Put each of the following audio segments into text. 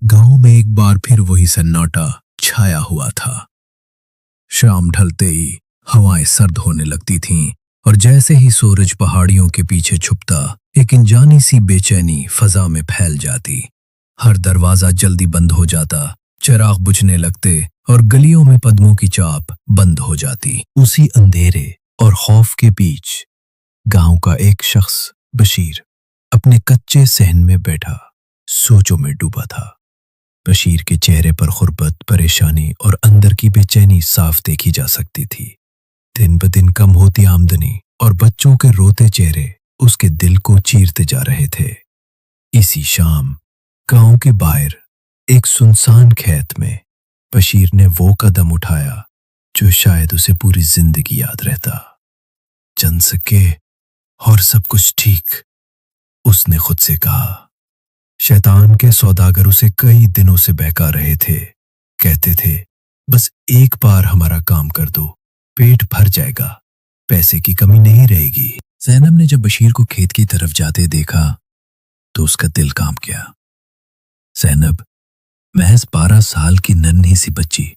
गांव में एक बार फिर वही सन्नाटा छाया हुआ था। शाम ढलते ही हवाएं सर्द होने लगती थीं और जैसे ही सूरज पहाड़ियों के पीछे छुपता, एक अनजानी सी बेचैनी फजा में फैल जाती। हर दरवाजा जल्दी बंद हो जाता, चिराग बुझने लगते और गलियों में कदमों की चाप बंद हो जाती। उसी अंधेरे और खौफ के बीच गांव का एक शख्स बशीर अपने कच्चे सहन में बैठा सोचों में डूबा था। बशीर के चेहरे पर गुर्बत, परेशानी और अंदर की बेचैनी साफ देखी जा सकती थी। दिन ब दिन कम होती आमदनी और बच्चों के रोते चेहरे उसके दिल को चीरते जा रहे थे। इसी शाम गांव के बाहर एक सुनसान खेत में बशीर ने वो कदम उठाया जो शायद उसे पूरी जिंदगी याद रहता। चंद सके और सब कुछ ठीक, उसने खुद से कहा। शैतान के सौदागर उसे कई दिनों से बहका रहे थे। कहते थे, बस एक बार हमारा काम कर दो, पेट भर जाएगा, पैसे की कमी नहीं रहेगी। ज़ैनब ने जब बशीर को खेत की तरफ जाते देखा तो उसका दिल कांप गया। ज़ैनब महज 12 साल की नन्ही सी बच्ची,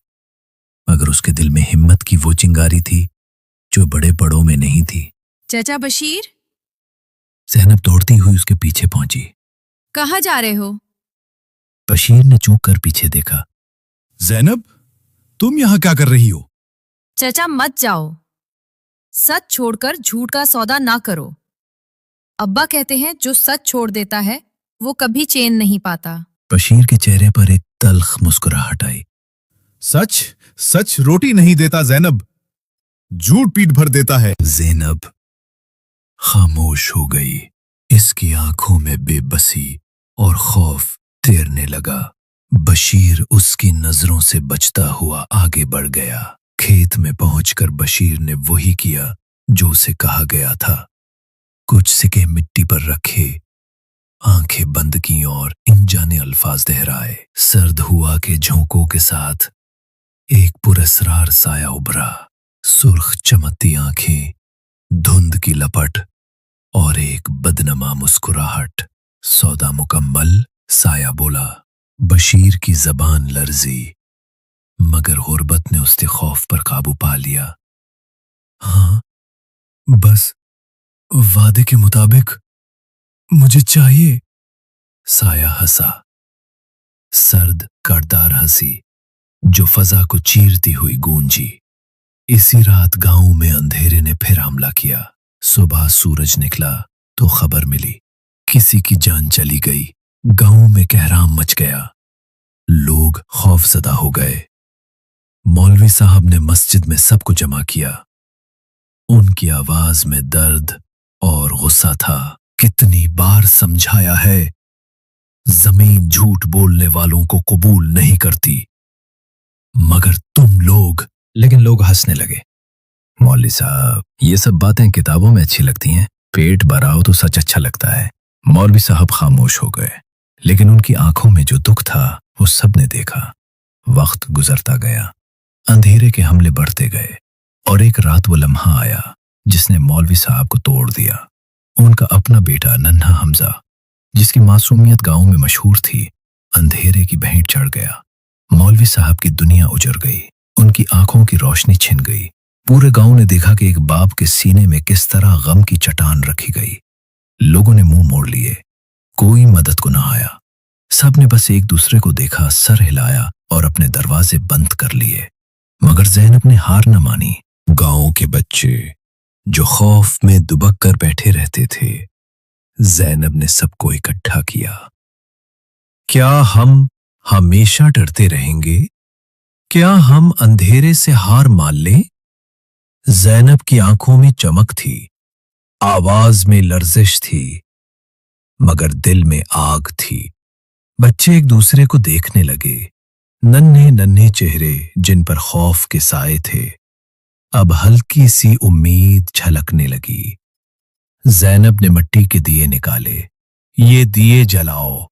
मगर उसके दिल में हिम्मत की वो चिंगारी थी जो बड़े बड़ों में नहीं थी। चाचा बशीर, ज़ैनब दौड़ती हुई उसके पीछे पहुंची। कहाँ जा रहे हो? बशीर ने चूक कर पीछे देखा। ज़ैनब, तुम यहाँ क्या कर रही हो? चाचा मत जाओ, सच छोड़कर झूठ का सौदा ना करो। अब्बा कहते हैं जो सच छोड़ देता है वो कभी चैन नहीं पाता। बशीर के चेहरे पर एक तल्ख मुस्कुराहट आई। सच सच रोटी नहीं देता ज़ैनब, झूठ पीठ भर देता है। ज़ैनब खामोश हो गई। इसकी आंखों में बेबसी और खौफ तैरने लगा। बशीर उसकी नजरों से बचता हुआ आगे बढ़ गया। खेत में पहुंचकर बशीर ने वही किया जो उसे कहा गया था। कुछ सिक्के मिट्टी पर रखे, आंखें बंद की और अनजाने अल्फाज दोहराए। सर्द हुआ के झोंकों के साथ एक पुरस्रार साया उभरा। सुर्ख चमकती आंखें, धुंध की लपट और एक बदनमा मुस्कुराहट। सौदा मुकम्मल, साया बोला। बशीर की जबान लर्जी, मगर गुर्बत ने उसके खौफ पर काबू पा लिया। हाँ, बस वादे के मुताबिक मुझे चाहिए। साया हंसा, सर्द कर्दार हंसी जो फजा को चीरती हुई गूंजी। इसी रात गांव में अंधेरे ने फिर हमला किया। सुबह सूरज निकला तो खबर मिली, किसी की जान चली गई। गांव में कहराम मच गया, लोग खौफजदा हो गए। मौलवी साहब ने मस्जिद में सबको जमा किया। उनकी आवाज में दर्द और गुस्सा था। कितनी बार समझाया है, जमीन झूठ बोलने वालों को कबूल नहीं करती, मगर तुम लोग। लेकिन लोग हंसने लगे। मौलवी साहब, ये सब बातें किताबों में अच्छी लगती हैं, पेट भरा हो तो सच अच्छा लगता है। मौलवी साहब खामोश हो गए, लेकिन उनकी आंखों में जो दुख था वो सबने देखा। वक्त गुजरता गया, अंधेरे के हमले बढ़ते गए और एक रात वो लम्हा आया जिसने मौलवी साहब को तोड़ दिया। उनका अपना बेटा नन्हा हमजा, जिसकी मासूमियत गांव में मशहूर थी, अंधेरे की भेंट चढ़ गया। मौलवी साहब की दुनिया उजड़ गई, उनकी आंखों की रोशनी छिन गई। पूरे गांव ने देखा कि एक बाप के सीने में किस तरह गम की चट्टान रखी गई। लोगों ने मुंह मोड़ लिए, कोई मदद को न आया। सब ने बस एक दूसरे को देखा, सर हिलाया और अपने दरवाजे बंद कर लिए। मगर ज़ैनब ने हार न मानी। गांव के बच्चे जो खौफ में दुबक कर बैठे रहते थे, ज़ैनब ने सबको इकट्ठा किया। क्या हम हमेशा डरते रहेंगे? क्या हम अंधेरे से हार मान लें? ज़ैनब की आंखों में चमक थी, आवाज में लर्जिश थी, मगर दिल में आग थी। बच्चे एक दूसरे को देखने लगे, नन्हे नन्हे चेहरे जिन पर खौफ के साए थे। अब हल्की सी उम्मीद झलकने लगी। ज़ैनब ने मिट्टी के दिए निकाले। ये दिए जलाओ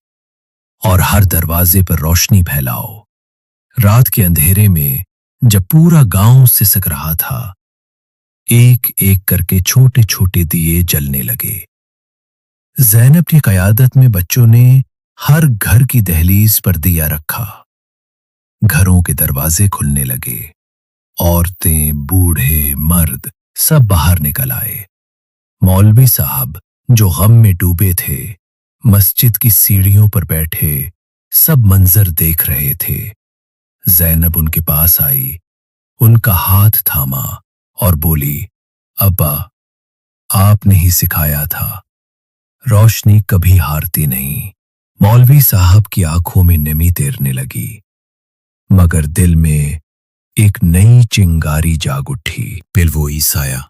और हर दरवाजे पर रोशनी फैलाओ। रात के अंधेरे में जब पूरा गांव सिसक रहा था, एक एक करके छोटे छोटे दिए जलने लगे। ज़ैनब की क़यादत में बच्चों ने हर घर की दहलीज पर दिया रखा। घरों के दरवाजे खुलने लगे। औरतें, बूढ़े, मर्द सब बाहर निकल आए। मौलवी साहब जो गम में डूबे थे, मस्जिद की सीढ़ियों पर बैठे सब मंजर देख रहे थे। जैनब उनके पास आई, उनका हाथ थामा और बोली, अब्बा, आपने ही सिखाया था, रोशनी कभी हारती नहीं। मौलवी साहब की आंखों में नमी तैरने लगी, मगर दिल में एक नई चिंगारी जाग उठी। फिर वही साया,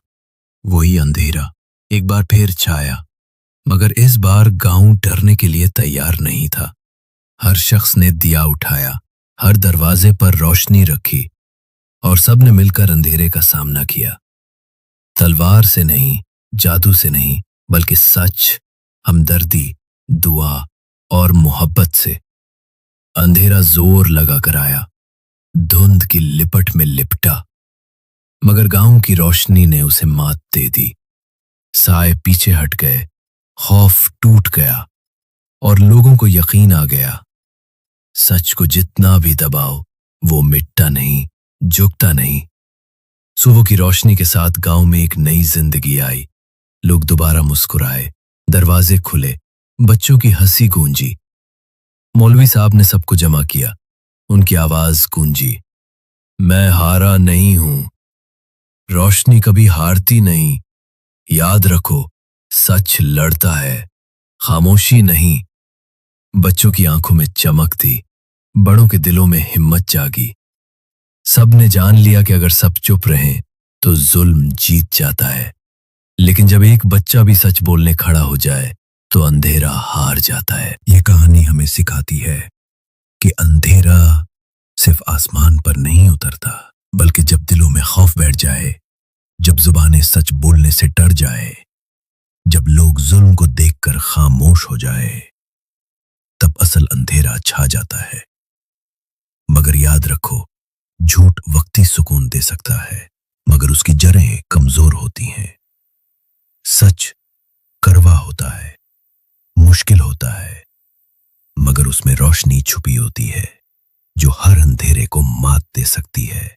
वही अंधेरा एक बार फिर छाया, मगर इस बार गांव डरने के लिए तैयार नहीं था। हर शख्स ने दिया उठाया, हर दरवाजे पर रोशनी रखी और सबने मिलकर अंधेरे का सामना किया। तलवार से नहीं, जादू से नहीं, बल्कि सच, हमदर्दी, दुआ और मोहब्बत से। अंधेरा जोर लगाकर आया, धुंध की लिपट में लिपटा, मगर गांव की रोशनी ने उसे मात दे दी। साए पीछे हट गए, खौफ टूट गया और लोगों को यकीन आ गया, सच को जितना भी दबाओ वो मिटता नहीं, झुकता नहीं। सुबह की रोशनी के साथ गांव में एक नई जिंदगी आई। लोग दोबारा मुस्कुराए, दरवाजे खुले, बच्चों की हंसी गूंजी। मौलवी साहब ने सबको जमा किया, उनकी आवाज गूंजी, मैं हारा नहीं हूं, रोशनी कभी हारती नहीं, याद रखो, सच लड़ता है, खामोशी नहीं। बच्चों की आंखों में चमक थी, बड़ों के दिलों में हिम्मत जागी। सबने जान लिया कि अगर सब चुप रहें तो जुल्म जीत जाता है, लेकिन जब एक बच्चा भी सच बोलने खड़ा हो जाए तो अंधेरा हार जाता है। ये कहानी हमें सिखाती है कि अंधेरा सिर्फ आसमान पर नहीं उतरता, बल्कि जब दिलों में खौफ बैठ जाए, जब जुबानें सच बोलने से डर जाए, जब लोग जुल्म को देखकर खामोश हो जाए, तब असल अंधेरा छा जाता है। मगर याद रखो, झूठ वक्ती सुकून दे सकता है, मगर उसकी जड़ें कमजोर होती हैं। सच कड़वा होता है, मुश्किल होता है, मगर उसमें रोशनी छुपी होती है जो हर अंधेरे को मात दे सकती है।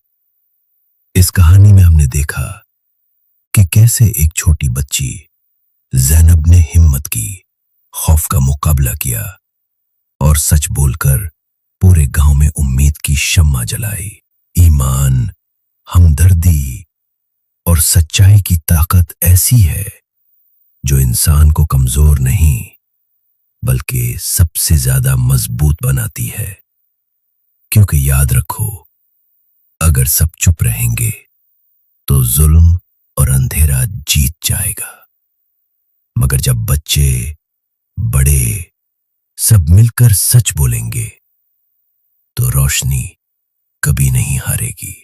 इस कहानी में हमने देखा कि कैसे एक छोटी बच्ची ज़ैनब ने हिम्मत की, खौफ का मुकाबला किया और सच बोलकर पूरे गांव में उम्मीद की शम्मा जलाई। ईमान, हमदर्दी और सच्चाई की ताकत ऐसी है जो इंसान को कमजोर नहीं बल्कि सबसे ज्यादा मजबूत बनाती है। क्योंकि याद रखो, अगर सब चुप रहेंगे तो जुल्म और अंधेरा जीत जाएगा, मगर जब बच्चे, बड़े सब मिलकर सच बोलेंगे तो रोशनी कभी नहीं हारेगी।